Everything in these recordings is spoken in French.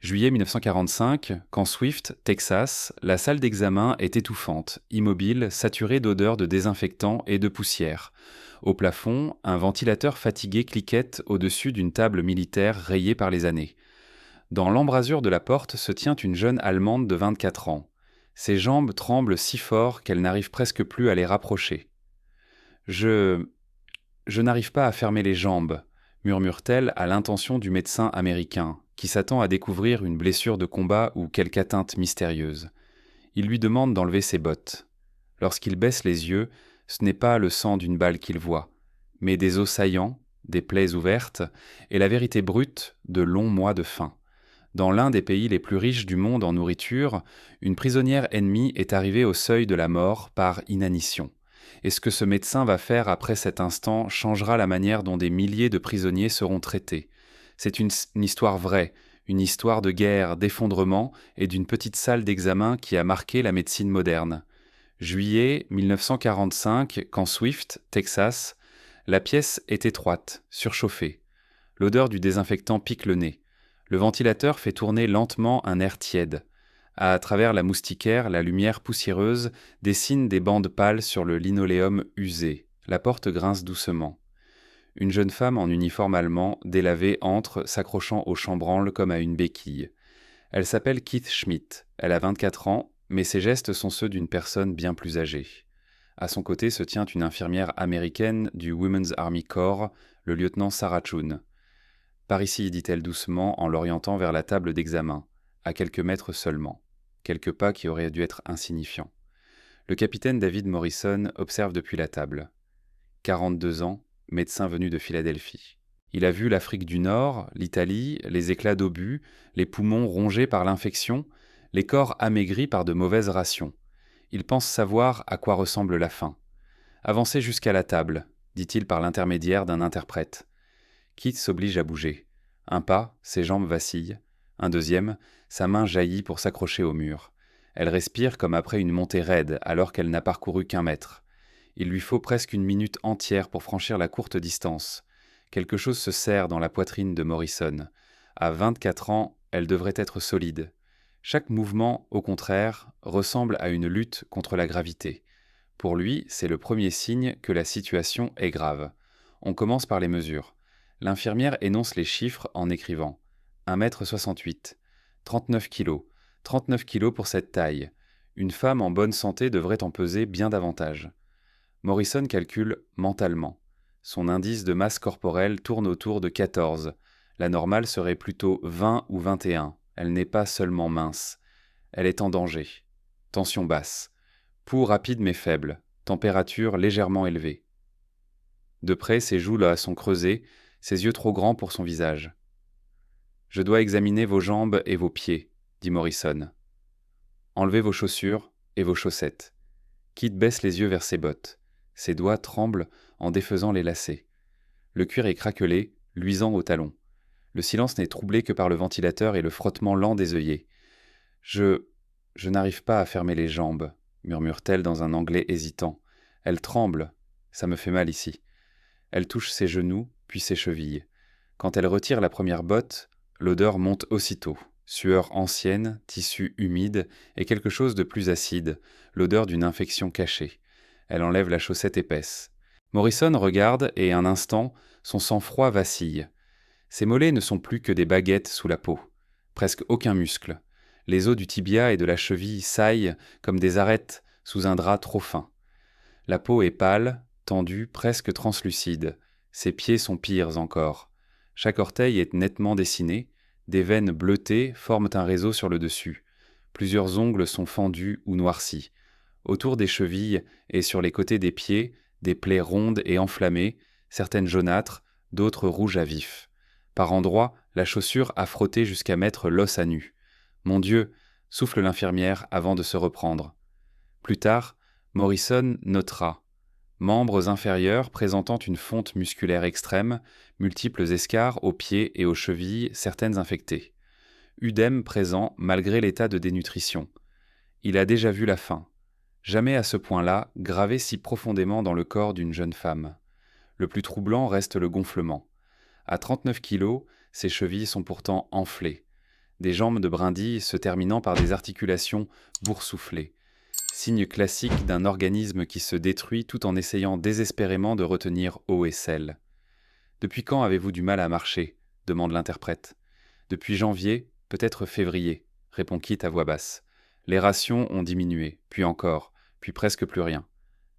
Juillet 1945, Camp Swift, Texas, la salle d'examen est étouffante, immobile, saturée d'odeurs de désinfectant et de poussière. Au plafond, un ventilateur fatigué cliquette au-dessus d'une table militaire rayée par les années. Dans l'embrasure de la porte se tient une jeune Allemande de 24 ans. Ses jambes tremblent si fort qu'elle n'arrive presque plus à les rapprocher. Je n'arrive pas à fermer les jambes, murmure-t-elle à l'intention du médecin américain, qui s'attend à découvrir une blessure de combat ou quelque atteinte mystérieuse. Il lui demande d'enlever ses bottes. Lorsqu'il baisse les yeux, ce n'est pas le sang d'une balle qu'il voit, mais des os saillants, des plaies ouvertes, et la vérité brute de longs mois de faim. Dans l'un des pays les plus riches du monde en nourriture, une prisonnière ennemie est arrivée au seuil de la mort par inanition. Et ce que ce médecin va faire après cet instant changera la manière dont des milliers de prisonniers seront traités. C'est une histoire vraie, une histoire de guerre, d'effondrement et d'une petite salle d'examen qui a marqué la médecine moderne. Juillet 1945, Camp Swift, Texas. La pièce est étroite, surchauffée. L'odeur du désinfectant pique le nez. Le ventilateur fait tourner lentement un air tiède. À travers la moustiquaire, la lumière poussiéreuse dessine des bandes pâles sur le linoléum usé. La porte grince doucement. Une jeune femme en uniforme allemand, délavé, entre, s'accrochant au chambranle comme à une béquille. Elle s'appelle Keith Schmidt. Elle a 24 ans, mais ses gestes sont ceux d'une personne bien plus âgée. À son côté se tient une infirmière américaine du Women's Army Corps, le lieutenant Sarah Chun. « Par ici », dit-elle doucement en l'orientant vers la table d'examen, à quelques mètres seulement. Quelques pas qui auraient dû être insignifiants. Le capitaine David Morrison observe depuis la table. 42 ans, médecin venu de Philadelphie. Il a vu l'Afrique du Nord, l'Italie, les éclats d'obus, les poumons rongés par l'infection, les corps amaigris par de mauvaises rations. Il pense savoir à quoi ressemble la faim. « Avancez jusqu'à la table », dit-il par l'intermédiaire d'un interprète. Keith s'oblige à bouger. Un pas, ses jambes vacillent. Un deuxième, sa main jaillit pour s'accrocher au mur. Elle respire comme après une montée raide alors qu'elle n'a parcouru qu'1 mètre. Il lui faut presque 1 minute entière pour franchir la courte distance. Quelque chose se serre dans la poitrine de Morrison. À 24 ans, elle devrait être solide. Chaque mouvement, au contraire, ressemble à une lutte contre la gravité. Pour lui, c'est le premier signe que la situation est grave. On commence par les mesures. L'infirmière énonce les chiffres en écrivant 1m68, 39 kg, 39 kg pour cette taille. Une femme en bonne santé devrait en peser bien davantage. Morrison calcule mentalement. Son indice de masse corporelle tourne autour de 14. La normale serait plutôt 20 ou 21. Elle n'est pas seulement mince. Elle est en danger. Tension basse. Pouls rapide mais faible. Température légèrement élevée. De près, ses joues là sont creusées, ses yeux trop grands pour son visage. « Je dois examiner vos jambes et vos pieds, » dit Morrison. « Enlevez vos chaussures et vos chaussettes. » Keith baisse les yeux vers ses bottes. Ses doigts tremblent en défaisant les lacets. Le cuir est craquelé, luisant au talon. Le silence n'est troublé que par le ventilateur et le frottement lent des œillets. « Je n'arrive pas à fermer les jambes, » murmure-t-elle dans un anglais hésitant. Elle tremble. Ça me fait mal ici. Elle touche ses genoux, puis ses chevilles. Quand elle retire la première botte, l'odeur monte aussitôt. Sueur ancienne, tissu humide et quelque chose de plus acide, l'odeur d'une infection cachée. Elle enlève la chaussette épaisse. Morrison regarde et un instant, son sang-froid vacille. Ses mollets ne sont plus que des baguettes sous la peau. Presque aucun muscle. Les os du tibia et de la cheville saillent comme des arêtes sous un drap trop fin. La peau est pâle, tendue, presque translucide. Ses pieds sont pires encore. Chaque orteil est nettement dessiné. Des veines bleutées forment un réseau sur le dessus. Plusieurs ongles sont fendus ou noircis. Autour des chevilles et sur les côtés des pieds, des plaies rondes et enflammées, certaines jaunâtres, d'autres rouges à vif. Par endroits, la chaussure a frotté jusqu'à mettre l'os à nu. « Mon Dieu !» souffle l'infirmière avant de se reprendre. Plus tard, Morrison notera membres inférieurs présentant une fonte musculaire extrême, multiples escarres aux pieds et aux chevilles, certaines infectées. Œdème présent malgré l'état de dénutrition. Il a déjà vu la faim. Jamais à ce point-là, gravé si profondément dans le corps d'une jeune femme. Le plus troublant reste le gonflement. À 39 kilos, ses chevilles sont pourtant enflées. des jambes de brindilles se terminant par des articulations boursouflées. Signe classique d'un organisme qui se détruit tout en essayant désespérément de retenir eau et sel. « Depuis quand avez-vous du mal à marcher ?» demande l'interprète. « Depuis janvier, peut-être février », répond Keith à voix basse. « Les rations ont diminué, puis encore, puis presque plus rien.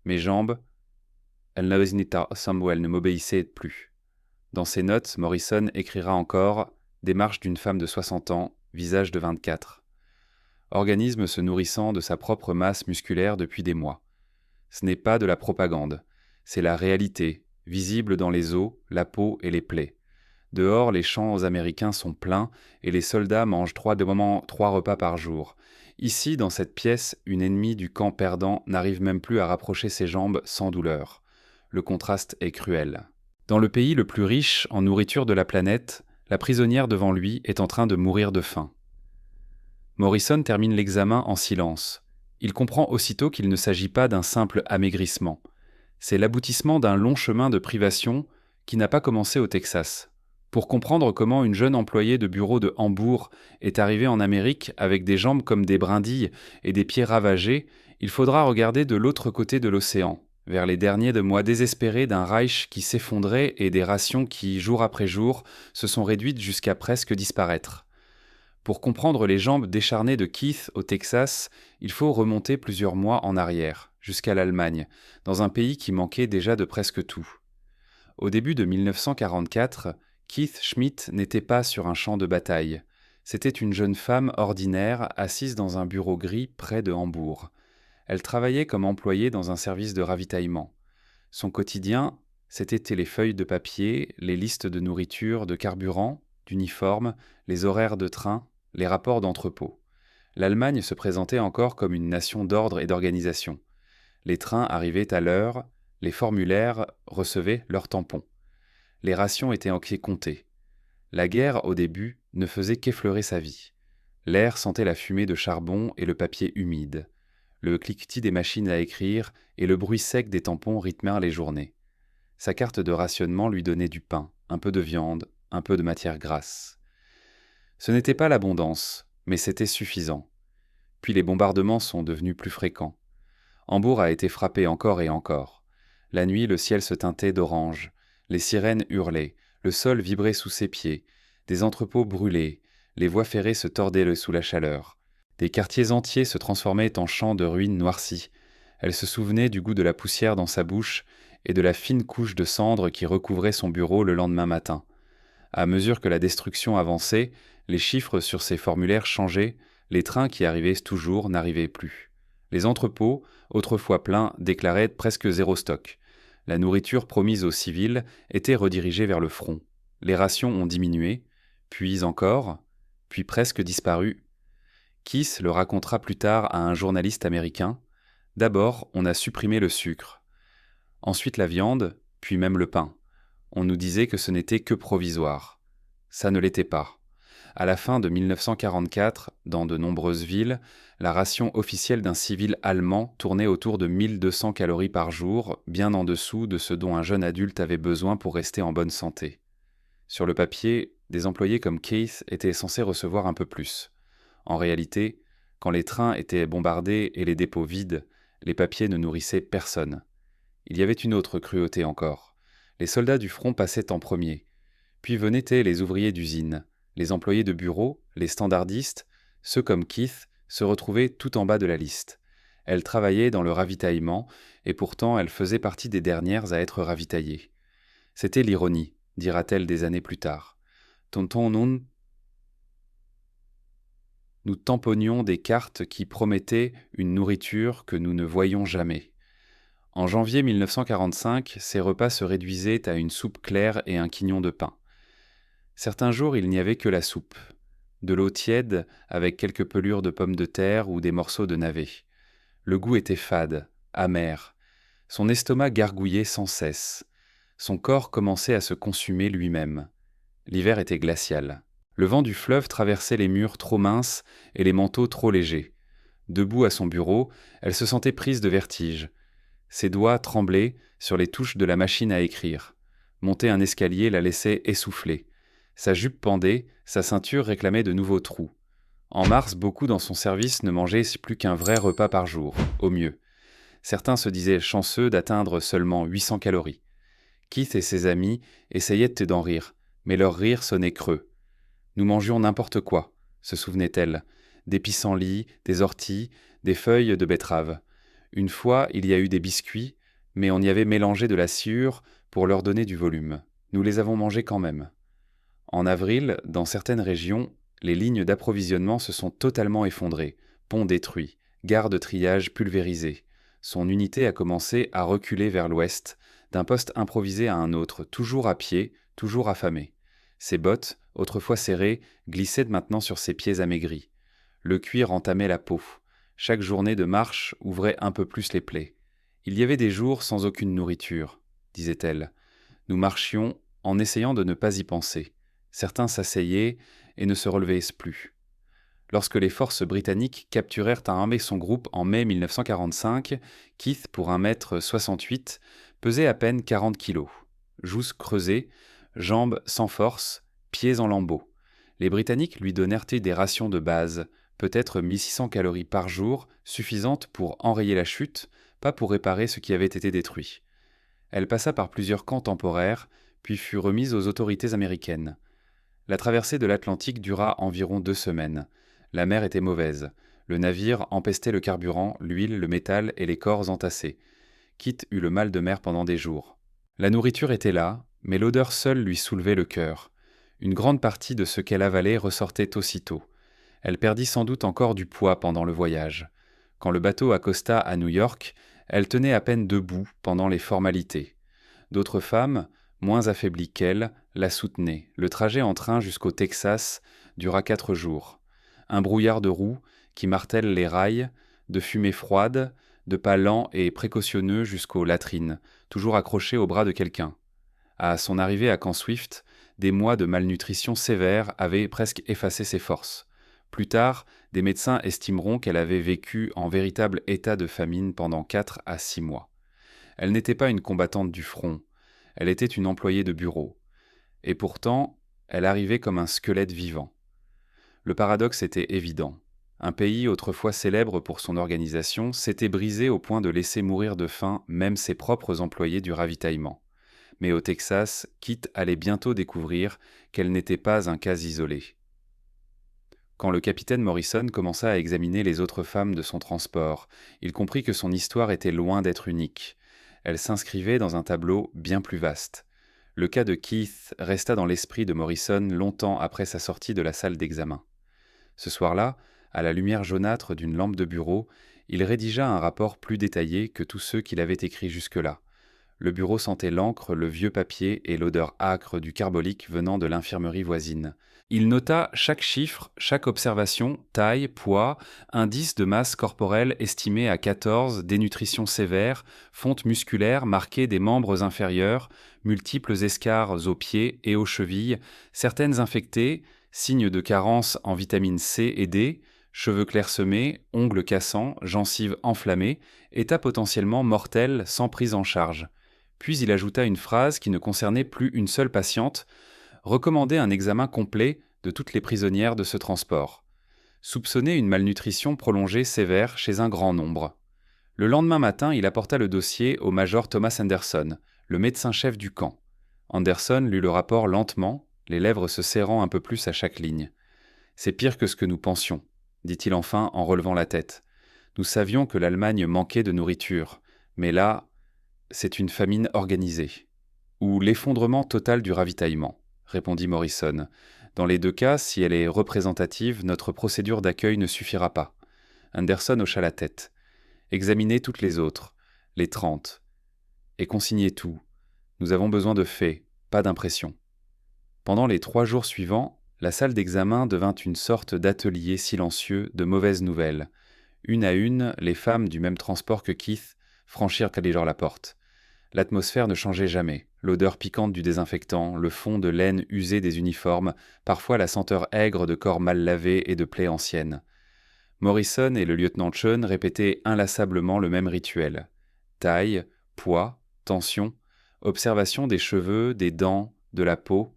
Mes jambes, elles ne m'obéissaient plus. » Dans ses notes, Morrison écrira encore « Démarche d'une femme de 60 ans, visage de 24. » Organisme se nourrissant de sa propre masse musculaire depuis des mois. Ce n'est pas de la propagande, c'est la réalité, visible dans les os, la peau et les plaies. Dehors, les champs américains sont pleins et les soldats mangent 3 repas par jour. Ici, dans cette pièce, une ennemie du camp perdant n'arrive même plus à rapprocher ses jambes sans douleur. Le contraste est cruel. Dans le pays le plus riche en nourriture de la planète, la prisonnière devant lui est en train de mourir de faim. Morrison termine l'examen en silence. Il comprend aussitôt qu'il ne s'agit pas d'un simple amaigrissement. C'est l'aboutissement d'un long chemin de privation qui n'a pas commencé au Texas. Pour comprendre comment une jeune employée de bureau de Hambourg est arrivée en Amérique avec des jambes comme des brindilles et des pieds ravagés, il faudra regarder de l'autre côté de l'océan, vers les derniers mois désespérés d'un Reich qui s'effondrait et des rations qui, jour après jour, se sont réduites jusqu'à presque disparaître. Pour comprendre les jambes décharnées de Keith au Texas, il faut remonter plusieurs mois en arrière, jusqu'à l'Allemagne, dans un pays qui manquait déjà de presque tout. Au début de 1944, Keith Schmidt n'était pas sur un champ de bataille. C'était une jeune femme ordinaire assise dans un bureau gris près de Hambourg. Elle travaillait comme employée dans un service de ravitaillement. Son quotidien, c'était les feuilles de papier, les listes de nourriture, de carburant, d'uniformes, les horaires de train, les rapports d'entrepôt. L'Allemagne se présentait encore comme une nation d'ordre et d'organisation. Les trains arrivaient à l'heure, les formulaires recevaient leurs tampons. Les rations étaient en comptées. La guerre, au début, ne faisait qu'effleurer sa vie. L'air sentait la fumée de charbon et le papier humide. Le cliquetis des machines à écrire et le bruit sec des tampons rythmèrent les journées. Sa carte de rationnement lui donnait du pain, un peu de viande, un peu de matière grasse. Ce n'était pas l'abondance, mais c'était suffisant. Puis les bombardements sont devenus plus fréquents. Hambourg a été frappé encore et encore. La nuit, le ciel se teintait d'orange. Les sirènes hurlaient, le sol vibrait sous ses pieds, des entrepôts brûlaient, les voies ferrées se tordaient sous la chaleur. Des quartiers entiers se transformaient en champs de ruines noircies. Elle se souvenait du goût de la poussière dans sa bouche et de la fine couche de cendres qui recouvrait son bureau le lendemain matin. À mesure que la destruction avançait, les chiffres sur ces formulaires changeaient, les trains qui arrivaient toujours n'arrivaient plus. Les entrepôts, autrefois pleins, déclaraient presque zéro stock. La nourriture promise aux civils était redirigée vers le front. Les rations ont diminué, puis encore, puis presque disparu. Keith le racontera plus tard à un journaliste américain. D'abord, on a supprimé le sucre. Ensuite la viande, puis même le pain. On nous disait que ce n'était que provisoire. Ça ne l'était pas. À la fin de 1944, dans de nombreuses villes, la ration officielle d'un civil allemand tournait autour de 1200 calories par jour, bien en dessous de ce dont un jeune adulte avait besoin pour rester en bonne santé. Sur le papier, des employés comme Keith étaient censés recevoir un peu plus. En réalité, quand les trains étaient bombardés et les dépôts vides, les papiers ne nourrissaient personne. Il y avait une autre cruauté encore. Les soldats du front passaient en premier. Puis venaient les ouvriers d'usine. Les employés de bureau, les standardistes, ceux comme Keith, se retrouvaient tout en bas de la liste. Elle travaillait dans le ravitaillement, et pourtant elle faisait partie des dernières à être ravitaillées. C'était l'ironie, dira-t-elle des années plus tard. Nous tamponnions des cartes qui promettaient une nourriture que nous ne voyions jamais. En janvier 1945, ces repas se réduisaient à une soupe claire et un quignon de pain. Certains jours, il n'y avait que la soupe, de l'eau tiède avec quelques pelures de pommes de terre ou des morceaux de navet. Le goût était fade, amer. Son estomac gargouillait sans cesse. Son corps commençait à se consumer lui-même. L'hiver était glacial. Le vent du fleuve traversait les murs trop minces et les manteaux trop légers. Debout à son bureau, elle se sentait prise de vertige. Ses doigts tremblaient sur les touches de la machine à écrire. Monter un escalier la laissait essoufflée. Sa jupe pendait, sa ceinture réclamait de nouveaux trous. En mars, beaucoup dans son service ne mangeaient plus qu'un vrai repas par jour, au mieux. Certains se disaient chanceux d'atteindre seulement 800 calories. Keith et ses amis essayaient d'en rire, mais leur rire sonnait creux. Nous mangions n'importe quoi, se souvenait-elle. Des pissenlits, des orties, des feuilles de betterave. Une fois, il y a eu des biscuits, mais on y avait mélangé de la sciure pour leur donner du volume. Nous les avons mangés quand même. En avril, dans certaines régions, les lignes d'approvisionnement se sont totalement effondrées, ponts détruits, gares de triage pulvérisées. Son unité a commencé à reculer vers l'ouest, d'un poste improvisé à un autre, toujours à pied, toujours affamé. Ses bottes, autrefois serrées, glissaient maintenant sur ses pieds amaigris. Le cuir entamait la peau. Chaque journée de marche ouvrait un peu plus les plaies. Il y avait des jours sans aucune nourriture, disait-elle. Nous marchions en essayant de ne pas y penser. Certains s'asseyaient et ne se relevaient plus. Lorsque les forces britanniques capturèrent un homme et son groupe en mai 1945, Keith, pour 1,68 m, pesait à peine 40 kilos. Joues creusées, jambes sans force, pieds en lambeaux. Les Britanniques lui donnèrent des rations de base, peut-être 1600 calories par jour, suffisantes pour enrayer la chute, pas pour réparer ce qui avait été détruit. Elle passa par plusieurs camps temporaires, puis fut remise aux autorités américaines. La traversée de l'Atlantique dura environ 2 semaines. La mer était mauvaise. Le navire empestait le carburant, l'huile, le métal et les corps entassés. Keith eut le mal de mer pendant des jours. La nourriture était là, mais l'odeur seule lui soulevait le cœur. Une grande partie de ce qu'elle avalait ressortait aussitôt. Elle perdit sans doute encore du poids pendant le voyage. Quand le bateau accosta à New York, elle tenait à peine debout pendant les formalités. D'autres femmes, moins affaiblies qu'elle, la soutenaient. Le trajet en train jusqu'au Texas dura 4 jours. Un brouillard de roues qui martèle les rails, de fumée froide, de pas lents et précautionneux jusqu'aux latrines, toujours accrochés au bras de quelqu'un. À son arrivée à Camp Swift, des mois de malnutrition sévère avaient presque effacé ses forces. Plus tard, des médecins estimeront qu'elle avait vécu en véritable état de famine pendant 4 à 6 mois. Elle n'était pas une combattante du front, elle était une employée de bureau. Et pourtant, elle arrivait comme un squelette vivant. Le paradoxe était évident. Un pays autrefois célèbre pour son organisation s'était brisé au point de laisser mourir de faim même ses propres employés du ravitaillement. Mais au Texas, Keith allait bientôt découvrir qu'elle n'était pas un cas isolé. Quand le capitaine Morrison commença à examiner les autres femmes de son transport, il comprit que son histoire était loin d'être unique. Elle s'inscrivait dans un tableau bien plus vaste. Le cas de Keith resta dans l'esprit de Morrison longtemps après sa sortie de la salle d'examen. Ce soir-là, à la lumière jaunâtre d'une lampe de bureau, il rédigea un rapport plus détaillé que tous ceux qu'il avait écrits jusque-là. Le bureau sentait l'encre, le vieux papier et l'odeur âcre du carbolique venant de l'infirmerie voisine. Il nota chaque chiffre, chaque observation, taille, poids, indice de masse corporelle estimé à 14, dénutrition sévère, fonte musculaire marquée des membres inférieurs, multiples escarres aux pieds et aux chevilles, certaines infectées, signes de carence en vitamine C et D, cheveux clairsemés, ongles cassants, gencives enflammées, état potentiellement mortel sans prise en charge. Puis il ajouta une phrase qui ne concernait plus une seule patiente, recommandait un examen complet de toutes les prisonnières de ce transport. Soupçonnait une malnutrition prolongée sévère chez un grand nombre. Le lendemain matin, il apporta le dossier au major Thomas Anderson, le médecin-chef du camp. Anderson lut le rapport lentement, les lèvres se serrant un peu plus à chaque ligne. « C'est pire que ce que nous pensions », dit-il enfin en relevant la tête. « Nous savions que l'Allemagne manquait de nourriture, mais là, c'est une famine organisée. » Ou l'effondrement total du ravitaillement, répondit Morrison. Dans les 2 cas, si elle est représentative, notre procédure d'accueil ne suffira pas. Anderson hocha la tête. Examinez toutes les autres, les 30, et consignez tout. Nous avons besoin de faits, pas d'impressions. Pendant les 3 jours suivants, la salle d'examen devint une sorte d'atelier silencieux de mauvaises nouvelles. Une à une, les femmes du même transport que Keith franchirent alors la porte. L'atmosphère ne changeait jamais. L'odeur piquante du désinfectant, le fond de laine usée des uniformes, parfois la senteur aigre de corps mal lavés et de plaies anciennes. Morrison et le lieutenant Chun répétaient inlassablement le même rituel. Taille, poids, tension, observation des cheveux, des dents, de la peau,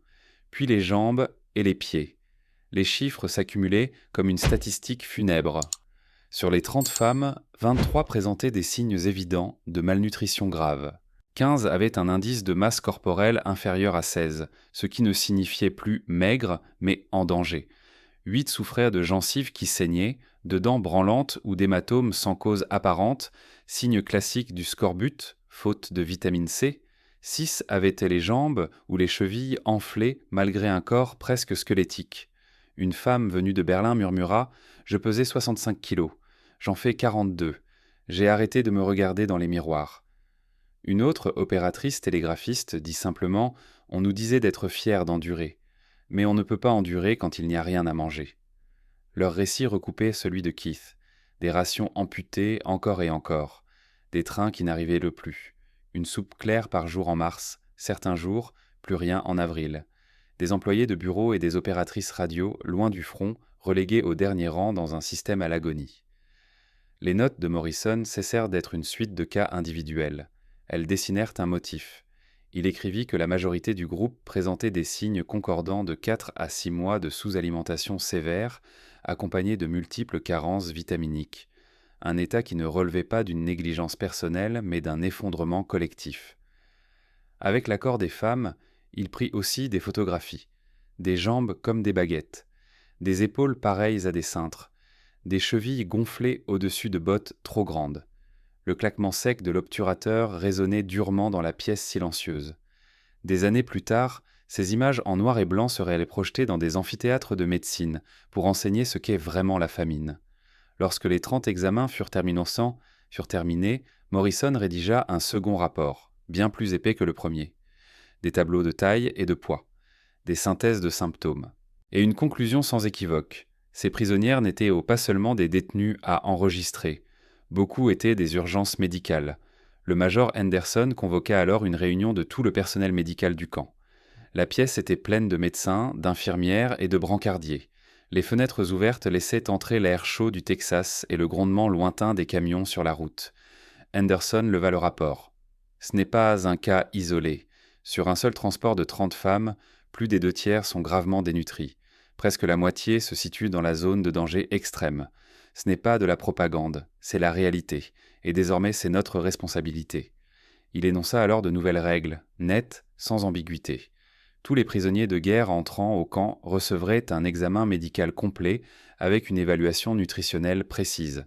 puis les jambes et les pieds. Les chiffres s'accumulaient comme une statistique funèbre. Sur les 30 femmes, 23 présentaient des signes évidents de malnutrition grave. 15 avaient un indice de masse corporelle inférieur à 16, ce qui ne signifiait plus maigre, mais en danger. 8 souffraient de gencives qui saignaient, de dents branlantes ou d'hématomes sans cause apparente, signe classique du scorbut, faute de vitamine C. 6 avaient les jambes ou les chevilles enflées malgré un corps presque squelettique. Une femme venue de Berlin murmura « Je pesais 65 kilos. J'en fais 42. J'ai arrêté de me regarder dans les miroirs. » Une autre opératrice télégraphiste dit simplement « On nous disait d'être fiers d'endurer. Mais on ne peut pas endurer quand il n'y a rien à manger. » Leur récit recoupait celui de Keith. Des rations amputées encore et encore. Des trains qui n'arrivaient le plus. Une soupe claire par jour en mars. Certains jours, plus rien en avril. Des employés de bureau et des opératrices radio, loin du front, relégués au dernier rang dans un système à l'agonie. Les notes de Morrison cessèrent d'être une suite de cas individuels. Elles dessinèrent un motif. Il écrivit que la majorité du groupe présentait des signes concordants de 4 à 6 mois de sous-alimentation sévère, accompagnés de multiples carences vitaminiques. Un état qui ne relevait pas d'une négligence personnelle, mais d'un effondrement collectif. Avec l'accord des femmes, il prit aussi des photographies. Des jambes comme des baguettes, des épaules pareilles à des cintres, des chevilles gonflées au-dessus de bottes trop grandes. Le claquement sec de l'obturateur résonnait durement dans la pièce silencieuse. Des années plus tard, ces images en noir et blanc seraient projetées dans des amphithéâtres de médecine pour enseigner ce qu'est vraiment la famine. Lorsque les 30 examens furent terminés, Morrison rédigea un second rapport, bien plus épais que le premier. Des tableaux de taille et de poids, des synthèses de symptômes, et une conclusion sans équivoque. Ces prisonnières n'étaient pas seulement des détenues à enregistrer, beaucoup étaient des urgences médicales. Le major Henderson convoqua alors une réunion de tout le personnel médical du camp. La pièce était pleine de médecins, d'infirmières et de brancardiers. Les fenêtres ouvertes laissaient entrer l'air chaud du Texas et le grondement lointain des camions sur la route. Henderson leva le rapport. Ce n'est pas un cas isolé. Sur un seul transport de 30 femmes, plus des 2/3 sont gravement dénutries. Presque la moitié se situe dans la zone de danger extrême. Ce n'est pas de la propagande, c'est la réalité, et désormais c'est notre responsabilité. Il énonça alors de nouvelles règles, nettes, sans ambiguïté. Tous les prisonniers de guerre entrant au camp recevraient un examen médical complet avec une évaluation nutritionnelle précise.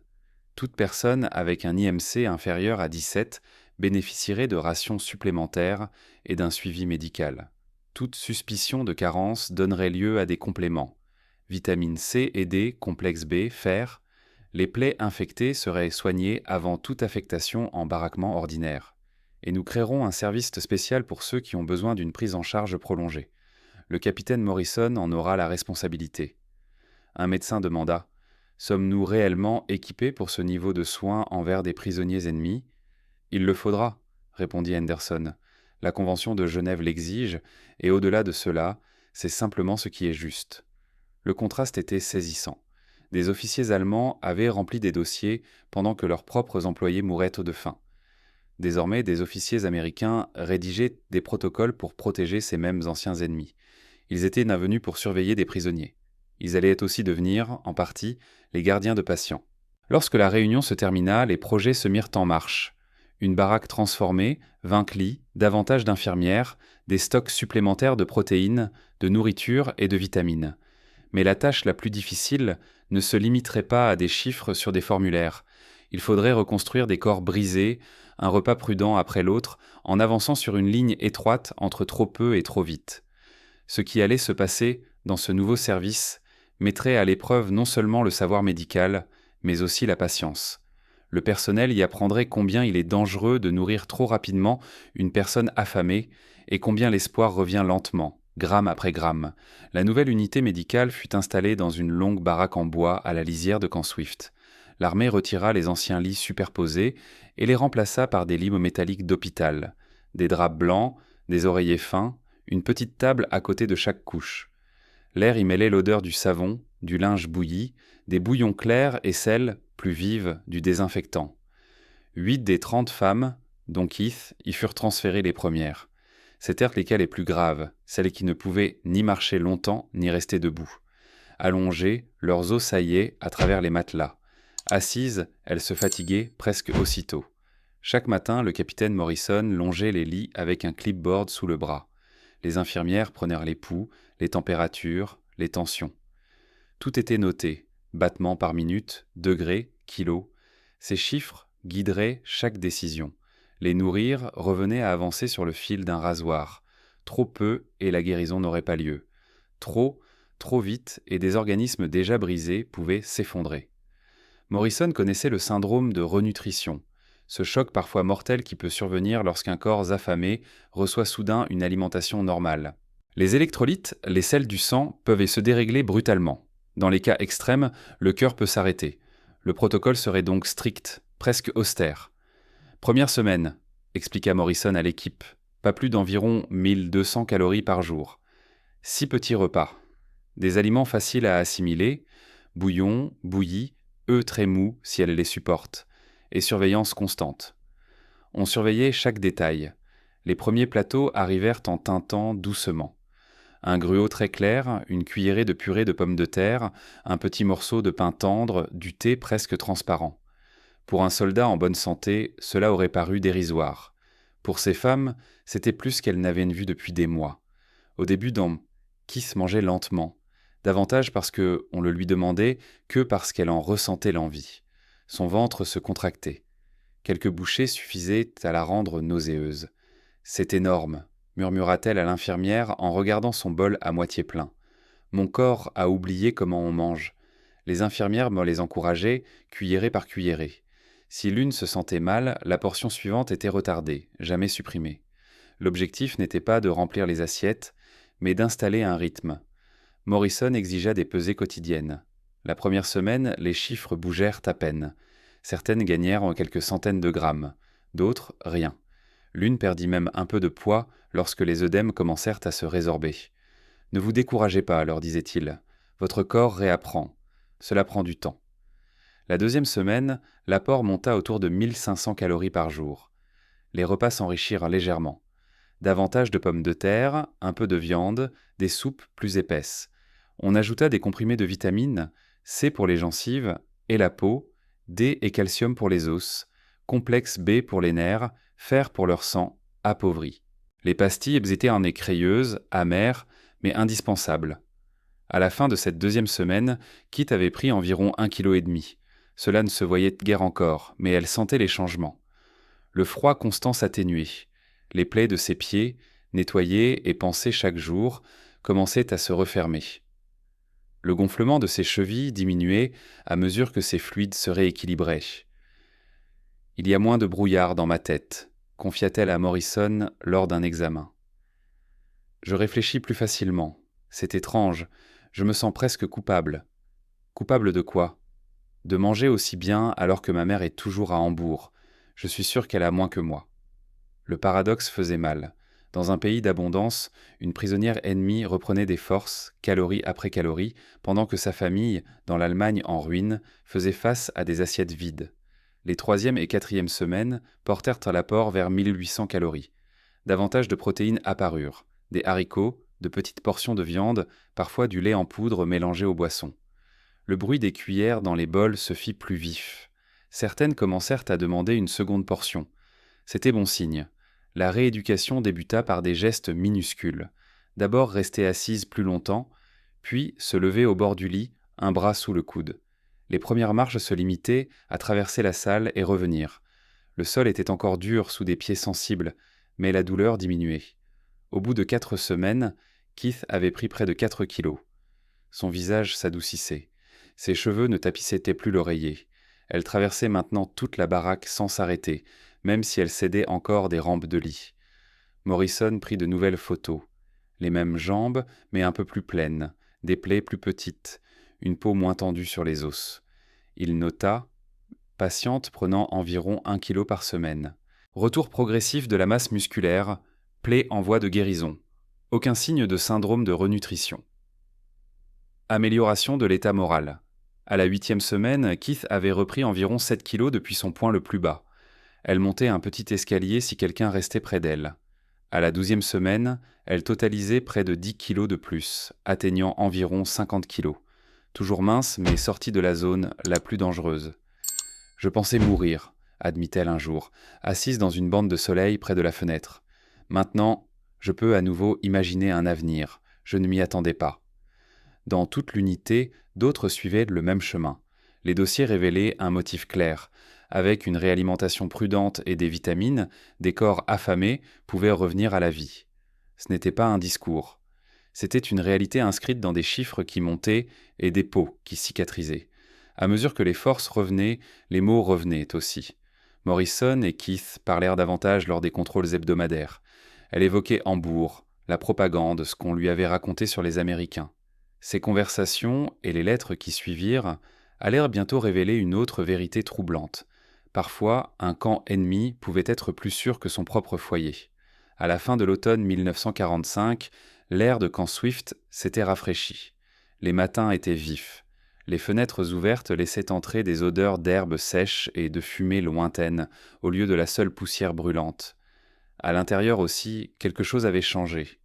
Toute personne avec un IMC inférieur à 17 bénéficierait de rations supplémentaires et d'un suivi médical. Toute suspicion de carence donnerait lieu à des compléments. Vitamine C et D, complexe B, fer. Les plaies infectées seraient soignées avant toute affectation en baraquement ordinaire. Et nous créerons un service spécial pour ceux qui ont besoin d'une prise en charge prolongée. Le capitaine Morrison en aura la responsabilité. Un médecin demanda « Sommes-nous réellement équipés pour ce niveau de soins envers des prisonniers ennemis ?»« Il le faudra, » répondit Henderson. « La Convention de Genève l'exige, et au-delà de cela, c'est simplement ce qui est juste. » Le contraste était saisissant. Des officiers allemands avaient rempli des dossiers pendant que leurs propres employés mouraient de faim. Désormais, des officiers américains rédigeaient des protocoles pour protéger ces mêmes anciens ennemis. Ils étaient venus pour surveiller des prisonniers. Ils allaient aussi devenir, en partie, les gardiens de patients. Lorsque la réunion se termina, les projets se mirent en marche. Une baraque transformée, 20 lits, davantage d'infirmières, des stocks supplémentaires de protéines, de nourriture et de vitamines. Mais la tâche la plus difficile ne se limiterait pas à des chiffres sur des formulaires. Il faudrait reconstruire des corps brisés, un repas prudent après l'autre, en avançant sur une ligne étroite entre trop peu et trop vite. Ce qui allait se passer dans ce nouveau service mettrait à l'épreuve non seulement le savoir médical, mais aussi la patience. Le personnel y apprendrait combien il est dangereux de nourrir trop rapidement une personne affamée et combien l'espoir revient lentement, gramme après gramme. La nouvelle unité médicale fut installée dans une longue baraque en bois à la lisière de Camp Swift. L'armée retira les anciens lits superposés et les remplaça par des lits métalliques d'hôpital, des draps blancs, des oreillers fins, une petite table à côté de chaque couche. L'air y mêlait l'odeur du savon, du linge bouilli, des bouillons clairs et celle, plus vive, du désinfectant. 8 des 30 femmes, dont Keith, y furent transférées les premières. C'étaient les cas les plus graves, celles qui ne pouvaient ni marcher longtemps ni rester debout. Allongées, leurs os saillaient à travers les matelas. Assises, elles se fatiguaient presque aussitôt. Chaque matin, le capitaine Morrison longeait les lits avec un clipboard sous le bras. Les infirmières prenaient les pouls, les températures, les tensions. Tout était noté, battements par minute, degrés, kilos. Ces chiffres guideraient chaque décision. Les nourrir revenait à avancer sur le fil d'un rasoir. Trop peu et la guérison n'aurait pas lieu. Trop vite et des organismes déjà brisés pouvaient s'effondrer. Morrison connaissait le syndrome de renutrition, ce choc parfois mortel qui peut survenir lorsqu'un corps affamé reçoit soudain une alimentation normale. Les électrolytes, les sels du sang, peuvent se dérégler brutalement. Dans les cas extrêmes, le cœur peut s'arrêter. Le protocole serait donc strict, presque austère. Première semaine, expliqua Morrison à l'équipe, pas plus d'environ 1200 calories par jour. 6 petits repas. Des aliments faciles à assimiler, bouillon, bouillie, œufs très mous si elle les supporte, et surveillance constante. On surveillait chaque détail. Les premiers plateaux arrivèrent en tintant doucement. Un gruau très clair, une cuillerée de purée de pommes de terre, un petit morceau de pain tendre, du thé presque transparent. Pour un soldat en bonne santé, cela aurait paru dérisoire. Pour ces femmes, c'était plus qu'elles n'avaient vu depuis des mois. Au début, Keith mangeait lentement, davantage parce qu'on le lui demandait que parce qu'elle en ressentait l'envie. Son ventre se contractait. Quelques bouchées suffisaient à la rendre nauséeuse. « C'est énorme », murmura-t-elle à l'infirmière en regardant son bol à moitié plein. « Mon corps a oublié comment on mange. » Les infirmières me les encourageaient, cuillerée par cuillerée. Si l'une se sentait mal, la portion suivante était retardée, jamais supprimée. L'objectif n'était pas de remplir les assiettes, mais d'installer un rythme. Morrison exigea des pesées quotidiennes. La première semaine, les chiffres bougèrent à peine. Certaines gagnèrent quelques centaines de grammes, d'autres rien. L'une perdit même un peu de poids lorsque les œdèmes commencèrent à se résorber. « Ne vous découragez pas, leur disait-il. Votre corps réapprend. Cela prend du temps. » La deuxième semaine, l'apport monta autour de 1500 calories par jour. Les repas s'enrichirent légèrement. Davantage de pommes de terre, un peu de viande, des soupes plus épaisses. On ajouta des comprimés de vitamines, C pour les gencives et la peau, D et calcium pour les os, complexe B pour les nerfs, fer pour leur sang, appauvri. Les pastilles étaient en écrayeuses, amères, mais indispensables. À la fin de cette deuxième semaine, Kit avait pris environ 1,5 kg. Cela ne se voyait guère encore, mais elle sentait les changements. Le froid constant s'atténuait. Les plaies de ses pieds, nettoyées et pansées chaque jour, commençaient à se refermer. Le gonflement de ses chevilles diminuait à mesure que ses fluides se rééquilibraient. « Il y a moins de brouillard dans ma tête », confia-t-elle à Morrison lors d'un examen. « Je réfléchis plus facilement. C'est étrange. Je me sens presque coupable. » « Coupable de quoi ? » ?»« De manger aussi bien alors que ma mère est toujours à Hambourg. Je suis sûr qu'elle a moins que moi. » Le paradoxe faisait mal. Dans un pays d'abondance, une prisonnière ennemie reprenait des forces, calorie après calorie, pendant que sa famille, dans l'Allemagne en ruine, faisait face à des assiettes vides. Les troisième et quatrième semaines portèrent à l'apport vers 1800 calories. Davantage de protéines apparurent, des haricots, de petites portions de viande, parfois du lait en poudre mélangé aux boissons. Le bruit des cuillères dans les bols se fit plus vif. Certaines commencèrent à demander une seconde portion. C'était bon signe. La rééducation débuta par des gestes minuscules. D'abord rester assise plus longtemps, puis se lever au bord du lit, un bras sous le coude. Les premières marches se limitaient à traverser la salle et revenir. Le sol était encore dur sous des pieds sensibles, mais la douleur diminuait. Au bout de 4 semaines, Keith avait pris près de 4 kilos. Son visage s'adoucissait. Ses cheveux ne tapissaient plus l'oreiller. Elle traversait maintenant toute la baraque sans s'arrêter, même si elle cédait encore des rampes de lit. Morrison prit de nouvelles photos. Les mêmes jambes, mais un peu plus pleines, des plaies plus petites, une peau moins tendue sur les os. Il nota « Patiente prenant environ 1 kilo par semaine. Retour progressif de la masse musculaire, plaies en voie de guérison. Aucun signe de syndrome de renutrition. » Amélioration de l'état moral. À la 8e semaine, Keith avait repris environ 7 kilos depuis son point le plus bas. Elle montait un petit escalier si quelqu'un restait près d'elle. À la 12e semaine, elle totalisait près de 10 kilos de plus, atteignant environ 50 kilos. Toujours mince, mais sortie de la zone la plus dangereuse. Je pensais mourir, admit-elle un jour, assise dans une bande de soleil près de la fenêtre. Maintenant, je peux à nouveau imaginer un avenir. Je ne m'y attendais pas. Dans toute l'unité, d'autres suivaient le même chemin. Les dossiers révélaient un motif clair. Avec une réalimentation prudente et des vitamines, des corps affamés pouvaient revenir à la vie. Ce n'était pas un discours. C'était une réalité inscrite dans des chiffres qui montaient et des peaux qui cicatrisaient. À mesure que les forces revenaient, les mots revenaient aussi. Morrison et Keith parlèrent davantage lors des contrôles hebdomadaires. Elle évoquait Hambourg, la propagande, ce qu'on lui avait raconté sur les Américains. Ces conversations et les lettres qui suivirent allèrent bientôt révéler une autre vérité troublante. Parfois, un camp ennemi pouvait être plus sûr que son propre foyer. À la fin de l'automne 1945, l'air de Camp Swift s'était rafraîchi. Les matins étaient vifs. Les fenêtres ouvertes laissaient entrer des odeurs d'herbes sèches et de fumée lointaine, au lieu de la seule poussière brûlante. À l'intérieur aussi, quelque chose avait changé.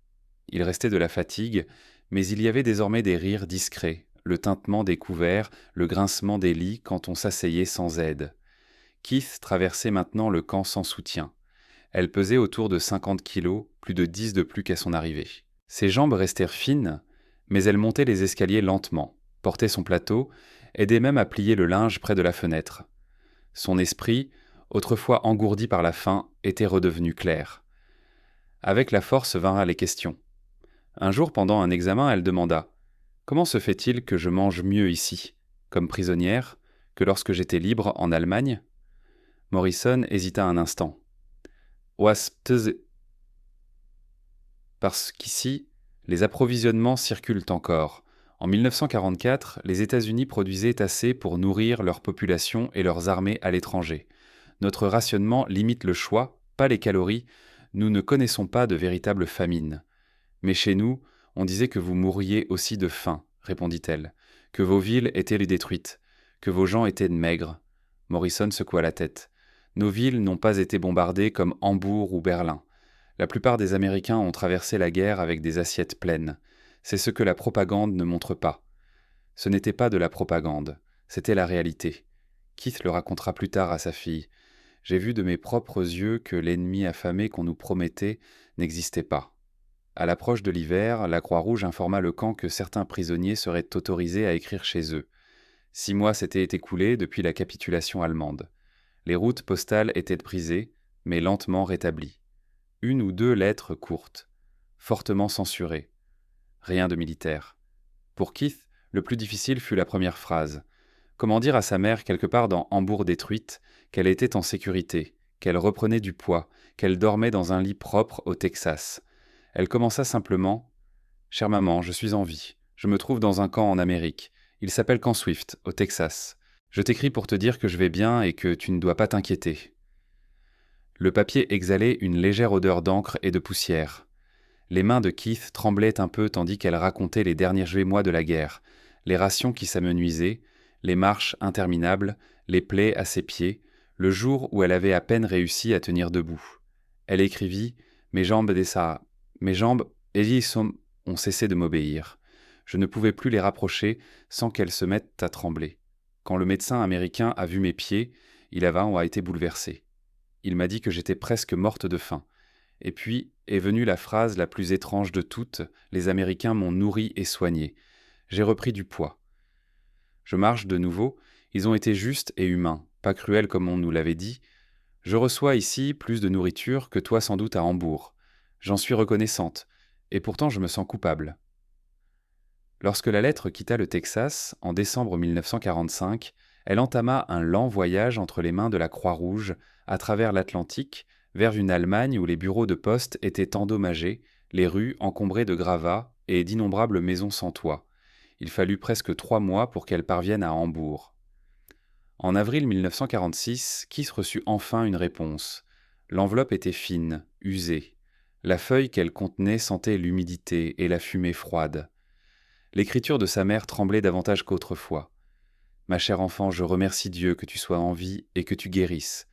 Il restait de la fatigue, mais il y avait désormais des rires discrets, le tintement des couverts, le grincement des lits quand on s'asseyait sans aide. Keith traversait maintenant le camp sans soutien. Elle pesait autour de 50 kilos, plus de 10 de plus qu'à son arrivée. Ses jambes restèrent fines, mais elle montait les escaliers lentement, portait son plateau, aidait même à plier le linge près de la fenêtre. Son esprit, autrefois engourdi par la faim, était redevenu clair. Avec la force vinrent les questions. Un jour, pendant un examen, elle demanda « Comment se fait-il que je mange mieux ici, comme prisonnière, que lorsque j'étais libre en Allemagne ?» Morrison hésita un instant. « Parce qu'ici, les approvisionnements circulent encore. En 1944, les États-Unis produisaient assez pour nourrir leur population et leurs armées à l'étranger. Notre rationnement limite le choix, pas les calories. Nous ne connaissons pas de véritable famine. Mais chez nous, on disait que vous mourriez aussi de faim, répondit-elle, que vos villes étaient les détruites, que vos gens étaient maigres. » Morrison secoua la tête. « Nos villes n'ont pas été bombardées comme Hambourg ou Berlin. La plupart des Américains ont traversé la guerre avec des assiettes pleines. C'est ce que la propagande ne montre pas. Ce n'était pas de la propagande, c'était la réalité. Keith le racontera plus tard à sa fille. J'ai vu de mes propres yeux que l'ennemi affamé qu'on nous promettait n'existait pas. À l'approche de l'hiver, la Croix-Rouge informa le camp que certains prisonniers seraient autorisés à écrire chez eux. 6 mois s'étaient écoulés depuis la capitulation allemande. Les routes postales étaient brisées, mais lentement rétablies. 1 ou 2 lettres courtes, fortement censurées. Rien de militaire. Pour Keith, le plus difficile fut la première phrase. Comment dire à sa mère quelque part dans Hambourg détruite qu'elle était en sécurité, qu'elle reprenait du poids, qu'elle dormait dans un lit propre au Texas. Elle commença simplement « Chère maman, je suis en vie. Je me trouve dans un camp en Amérique. Il s'appelle Camp Swift, au Texas. Je t'écris pour te dire que je vais bien et que tu ne dois pas t'inquiéter. » Le papier exhalait une légère odeur d'encre et de poussière. Les mains de Keith tremblaient un peu tandis qu'elle racontait les derniers mois de la guerre, les rations qui s'amenuisaient, les marches interminables, les plaies à ses pieds, le jour où elle avait à peine réussi à tenir debout. Elle écrivit « Mes jambes ont cessé de m'obéir. Je ne pouvais plus les rapprocher sans qu'elles se mettent à trembler. Quand le médecin américain a vu mes pieds, il a été bouleversé. Il m'a dit que j'étais presque morte de faim. Et puis est venue la phrase la plus étrange de toutes, les Américains m'ont nourri et soigné. J'ai repris du poids. Je marche de nouveau, ils ont été justes et humains, pas cruels comme on nous l'avait dit. Je reçois ici plus de nourriture que toi sans doute à Hambourg. J'en suis reconnaissante, et pourtant je me sens coupable. » Lorsque la lettre quitta le Texas, en décembre 1945, elle entama un lent voyage entre les mains de la Croix-Rouge, à travers l'Atlantique, vers une Allemagne où les bureaux de poste étaient endommagés, les rues encombrées de gravats et d'innombrables maisons sans toit. Il fallut presque 3 mois pour qu'elle parvienne à Hambourg. En avril 1946, Keith reçut enfin une réponse. L'enveloppe était fine, usée. La feuille qu'elle contenait sentait l'humidité et la fumée froide. L'écriture de sa mère tremblait davantage qu'autrefois. « Ma chère enfant, je remercie Dieu que tu sois en vie et que tu guérisses.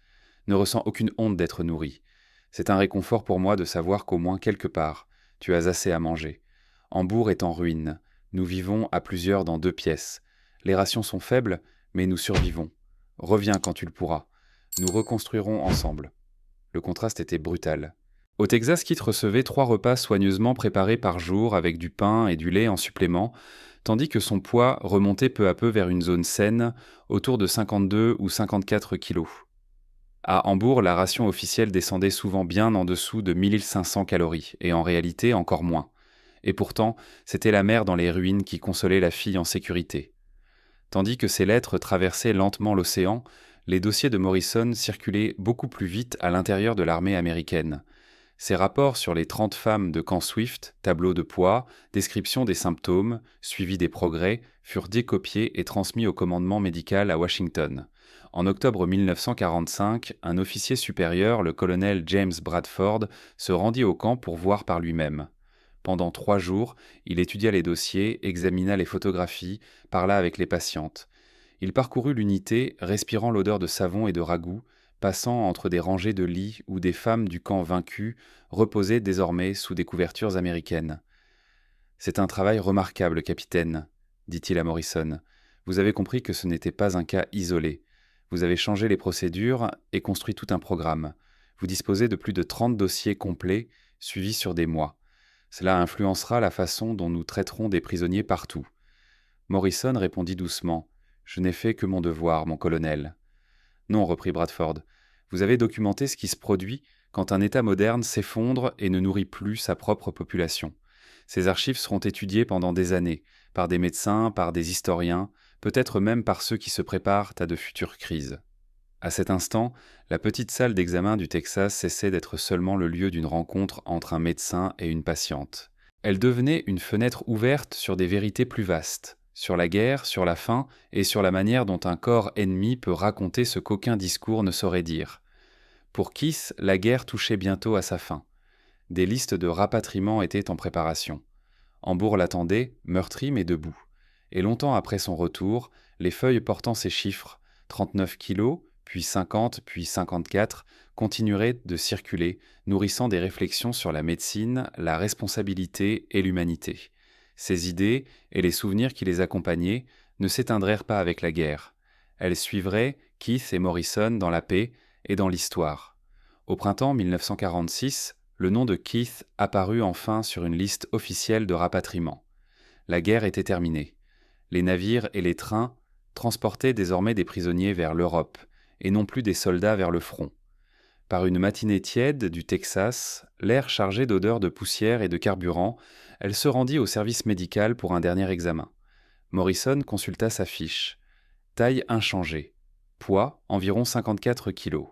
Ne ressens aucune honte d'être nourrie. C'est un réconfort pour moi de savoir qu'au moins quelque part, tu as assez à manger. Hambourg est en ruine. Nous vivons à plusieurs dans 2 pièces. Les rations sont faibles, mais nous survivons. Reviens quand tu le pourras. Nous reconstruirons ensemble. Le contraste était brutal. Au Texas, Kit recevait 3 repas soigneusement préparés par jour avec du pain et du lait en supplément, tandis que son poids remontait peu à peu vers une zone saine, autour de 52 ou 54 kilos. À Hambourg, la ration officielle descendait souvent bien en dessous de 1500 calories, et en réalité encore moins. Et pourtant, c'était la mère dans les ruines qui consolait la fille en sécurité. Tandis que ses lettres traversaient lentement l'océan, les dossiers de Morrison circulaient beaucoup plus vite à l'intérieur de l'armée américaine. Ses rapports sur les 30 femmes de camp Swift, tableaux de poids, description des symptômes, suivi des progrès, furent décopiés et transmis au commandement médical à Washington. En octobre 1945, un officier supérieur, le colonel James Bradford, se rendit au camp pour voir par lui-même. Pendant 3 jours, il étudia les dossiers, examina les photographies, parla avec les patientes. Il parcourut l'unité, respirant l'odeur de savon et de ragoût, passant entre des rangées de lits où des femmes du camp vaincu reposaient désormais sous des couvertures américaines. « C'est un travail remarquable, capitaine, dit-il à Morrison. Vous avez compris que ce n'était pas un cas isolé. Vous avez changé les procédures et construit tout un programme. Vous disposez de plus de 30 dossiers complets, suivis sur des mois. Cela influencera la façon dont nous traiterons des prisonniers partout. » Morrison répondit doucement. « Je n'ai fait que mon devoir, mon colonel. » « Non, reprit Bradford, vous avez documenté ce qui se produit quand un État moderne s'effondre et ne nourrit plus sa propre population. Ces archives seront étudiées pendant des années, par des médecins, par des historiens, peut-être même par ceux qui se préparent à de futures crises. » À cet instant, la petite salle d'examen du Texas cessait d'être seulement le lieu d'une rencontre entre un médecin et une patiente. Elle devenait une fenêtre ouverte sur des vérités plus vastes, sur la guerre, sur la faim et sur la manière dont un corps ennemi peut raconter ce qu'aucun discours ne saurait dire. Pour Keith, la guerre touchait bientôt à sa fin. Des listes de rapatriement étaient en préparation. Hambourg l'attendait, meurtri mais debout. Et longtemps après son retour, les feuilles portant ces chiffres, 39 kilos, puis 50, puis 54, continueraient de circuler, nourrissant des réflexions sur la médecine, la responsabilité et l'humanité. Ces idées, et les souvenirs qui les accompagnaient, ne s'éteindrent pas avec la guerre. Elles suivraient Keith et Morrison dans la paix et dans l'histoire. Au printemps 1946, le nom de Keith apparut enfin sur une liste officielle de rapatriement. La guerre était terminée. Les navires et les trains transportaient désormais des prisonniers vers l'Europe, et non plus des soldats vers le front. Par une matinée tiède du Texas, l'air chargé d'odeurs de poussière et de carburant, elle se rendit au service médical pour un dernier examen. Morrison consulta sa fiche. Taille inchangée. Poids, environ 54 kilos.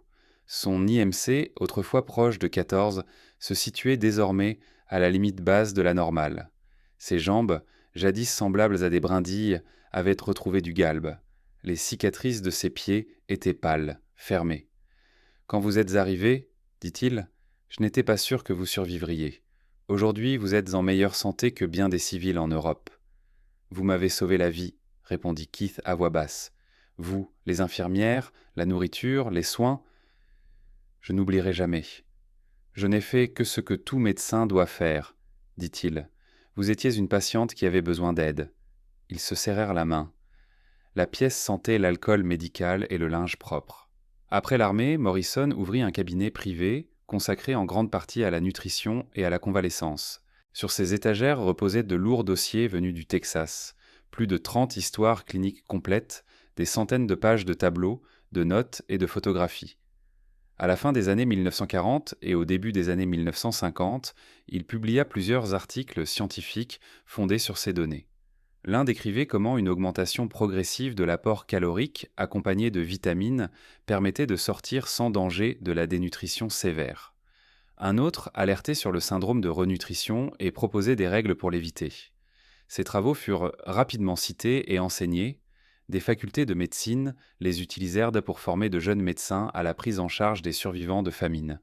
Son IMC, autrefois proche de 14, se situait désormais à la limite basse de la normale. Ses jambes, jadis semblables à des brindilles, avaient retrouvé du galbe. Les cicatrices de ses pieds étaient pâles, fermées. « Quand vous êtes arrivé, dit-il, je n'étais pas sûr que vous survivriez. Aujourd'hui, vous êtes en meilleure santé que bien des civils en Europe. »« Vous m'avez sauvé la vie, » répondit Keith à voix basse. « Vous, les infirmières, la nourriture, les soins. Je n'oublierai jamais. Je n'ai fait que ce que tout médecin doit faire, dit-il. Vous étiez une patiente qui avait besoin d'aide. » Ils se serrèrent la main. La pièce sentait l'alcool médical et le linge propre. Après l'armée, Morrison ouvrit un cabinet privé, consacré en grande partie à la nutrition et à la convalescence. Sur ses étagères reposaient de lourds dossiers venus du Texas, plus de 30 histoires cliniques complètes, des centaines de pages de tableaux, de notes et de photographies. À la fin des années 1940 et au début des années 1950, il publia plusieurs articles scientifiques fondés sur ces données. L'un décrivait comment une augmentation progressive de l'apport calorique, accompagnée de vitamines, permettait de sortir sans danger de la dénutrition sévère. Un autre alertait sur le syndrome de renutrition et proposait des règles pour l'éviter. Ces travaux furent rapidement cités et enseignés. Des facultés de médecine les utilisèrent pour former de jeunes médecins à la prise en charge des survivants de famine.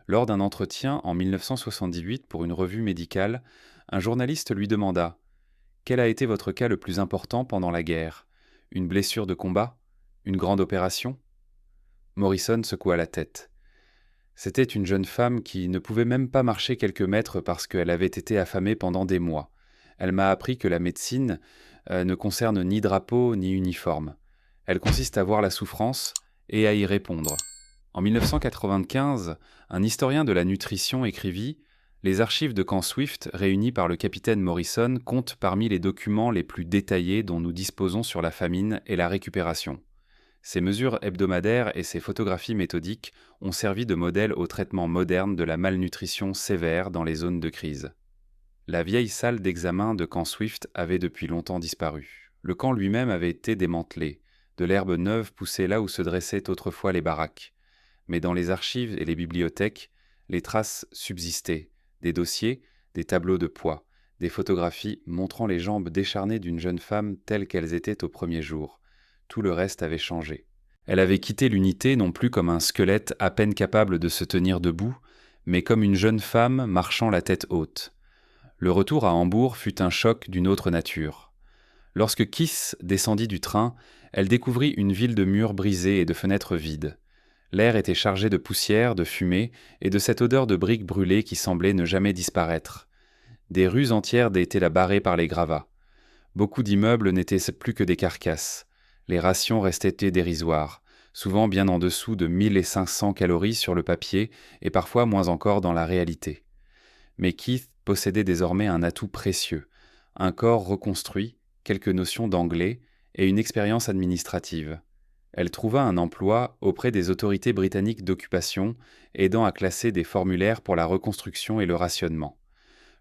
Lors d'un entretien en 1978 pour une revue médicale, un journaliste lui demanda « Quel a été votre cas le plus important pendant la guerre ? Une blessure de combat ? Une grande opération ?» Morrison secoua la tête. C'était une jeune femme qui ne pouvait même pas marcher quelques mètres parce qu'elle avait été affamée pendant des mois. Elle m'a appris que la médecine ne concerne ni drapeau ni uniforme. Elle consiste à voir la souffrance et à y répondre. En 1995, un historien de la nutrition écrivit « Les archives de Camp Swift réunies par le capitaine Morrison comptent parmi les documents les plus détaillés dont nous disposons sur la famine et la récupération. Ces mesures hebdomadaires et ces photographies méthodiques ont servi de modèle au traitement moderne de la malnutrition sévère dans les zones de crise. » La vieille salle d'examen de Camp Swift avait depuis longtemps disparu. Le camp lui-même avait été démantelé. De l'herbe neuve poussait là où se dressaient autrefois les baraques. Mais dans les archives et les bibliothèques, les traces subsistaient, des dossiers, des tableaux de poids, des photographies montrant les jambes décharnées d'une jeune femme telles qu'elles étaient au premier jour. Tout le reste avait changé. Elle avait quitté l'unité non plus comme un squelette à peine capable de se tenir debout, mais comme une jeune femme marchant la tête haute. Le retour à Hambourg fut un choc d'une autre nature. Lorsque Kiss descendit du train, elle découvrit une ville de murs brisés et de fenêtres vides. L'air était chargé de poussière, de fumée et de cette odeur de briques brûlées qui semblait ne jamais disparaître. Des rues entières étaient barrées par les gravats. Beaucoup d'immeubles n'étaient plus que des carcasses. Les rations restaient dérisoires, souvent bien en dessous de 1500 calories sur le papier et parfois moins encore dans la réalité. Mais Keith possédait désormais un atout précieux, un corps reconstruit, quelques notions d'anglais et une expérience administrative. Elle trouva un emploi auprès des autorités britanniques d'occupation, aidant à classer des formulaires pour la reconstruction et le rationnement.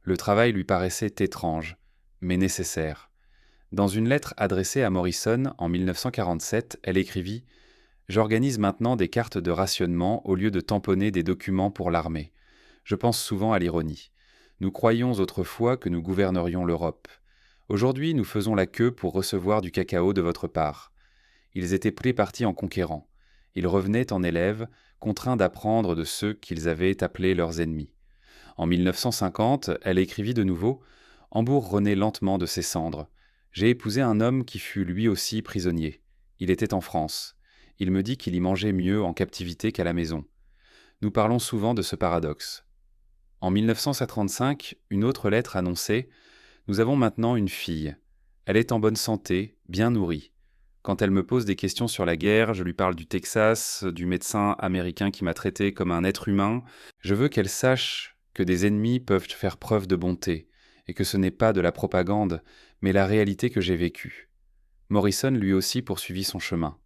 Le travail lui paraissait étrange, mais nécessaire. Dans une lettre adressée à Morrison en 1947, elle écrivit « J'organise maintenant des cartes de rationnement au lieu de tamponner des documents pour l'armée. Je pense souvent à l'ironie. Nous croyions autrefois que nous gouvernerions l'Europe. Aujourd'hui, nous faisons la queue pour recevoir du cacao de votre part. » Ils étaient pris partis en conquérants. Ils revenaient en élèves, contraints d'apprendre de ceux qu'ils avaient appelés leurs ennemis. En 1950, elle écrivit de nouveau « Hambourg renaît lentement de ses cendres. J'ai épousé un homme qui fut lui aussi prisonnier. Il était en France. Il me dit qu'il y mangeait mieux en captivité qu'à la maison. Nous parlons souvent de ce paradoxe. » En 1935, une autre lettre annonçait « Nous avons maintenant une fille. Elle est en bonne santé, bien nourrie. Quand elle me pose des questions sur la guerre, je lui parle du Texas, du médecin américain qui m'a traité comme un être humain. Je veux qu'elle sache que des ennemis peuvent faire preuve de bonté, et que ce n'est pas de la propagande, mais la réalité que j'ai vécue. » Morrison lui aussi poursuivit son chemin.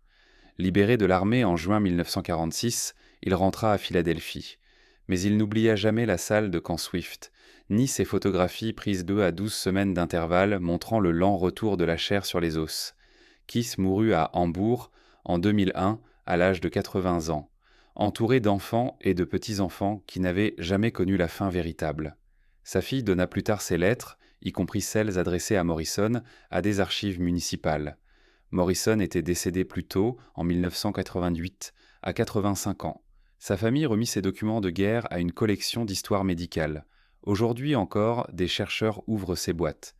Libéré de l'armée en juin 1946, il rentra à Philadelphie. Mais il n'oublia jamais la salle de Camp Swift, ni ses photographies prises 2 à 12 semaines d'intervalle montrant le lent retour de la chair sur les os. Kiss mourut à Hambourg en 2001 à l'âge de 80 ans, entouré d'enfants et de petits-enfants qui n'avaient jamais connu la faim véritable. Sa fille donna plus tard ses lettres, y compris celles adressées à Morrison, à des archives municipales. Morrison était décédé plus tôt, en 1988, à 85 ans. Sa famille remit ses documents de guerre à une collection d'histoire médicale. Aujourd'hui encore, des chercheurs ouvrent ces boîtes.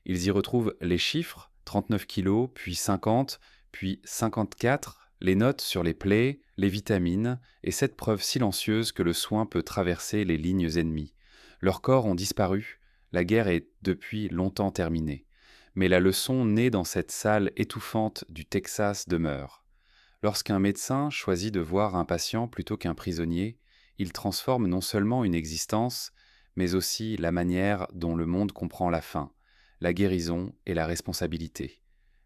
Ils y retrouvent les chiffres, 39 kilos, puis 50, puis 54, les notes sur les plaies, les vitamines, et cette preuve silencieuse que le soin peut traverser les lignes ennemies. Leurs corps ont disparu, la guerre est depuis longtemps terminée. Mais la leçon née dans cette salle étouffante du Texas demeure. Lorsqu'un médecin choisit de voir un patient plutôt qu'un prisonnier, il transforme non seulement une existence, mais aussi la manière dont le monde comprend la faim, la guérison et la responsabilité.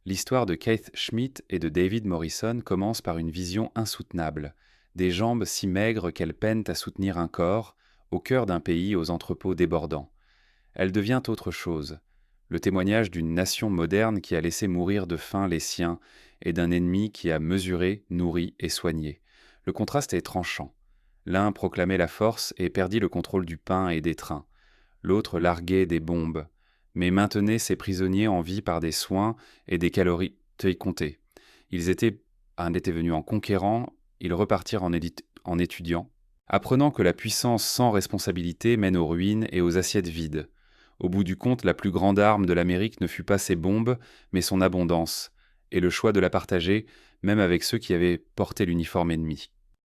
L'histoire de Keith Schmidt et de David Morrison commence par une vision insoutenable, des jambes si maigres qu'elles peinent à soutenir un corps, au cœur d'un pays aux entrepôts débordants. Elle devient autre chose, le témoignage d'une nation moderne qui a laissé mourir de faim les siens et d'un ennemi qui a mesuré, nourri et soigné. Le contraste est tranchant. L'un proclamait la force et perdit le contrôle du pain et des trains. L'autre larguait des bombes, mais maintenait ses prisonniers en vie par des soins et des calories comptées. Ils étaient venus en conquérant, ils repartirent en étudiant, apprenant que la puissance sans responsabilité mène aux ruines et aux assiettes vides. Au bout du compte, la plus grande arme de l'Amérique ne fut pas ses bombes, mais son abondance, et le choix de la partager, même avec ceux qui avaient porté l'uniforme ennemi.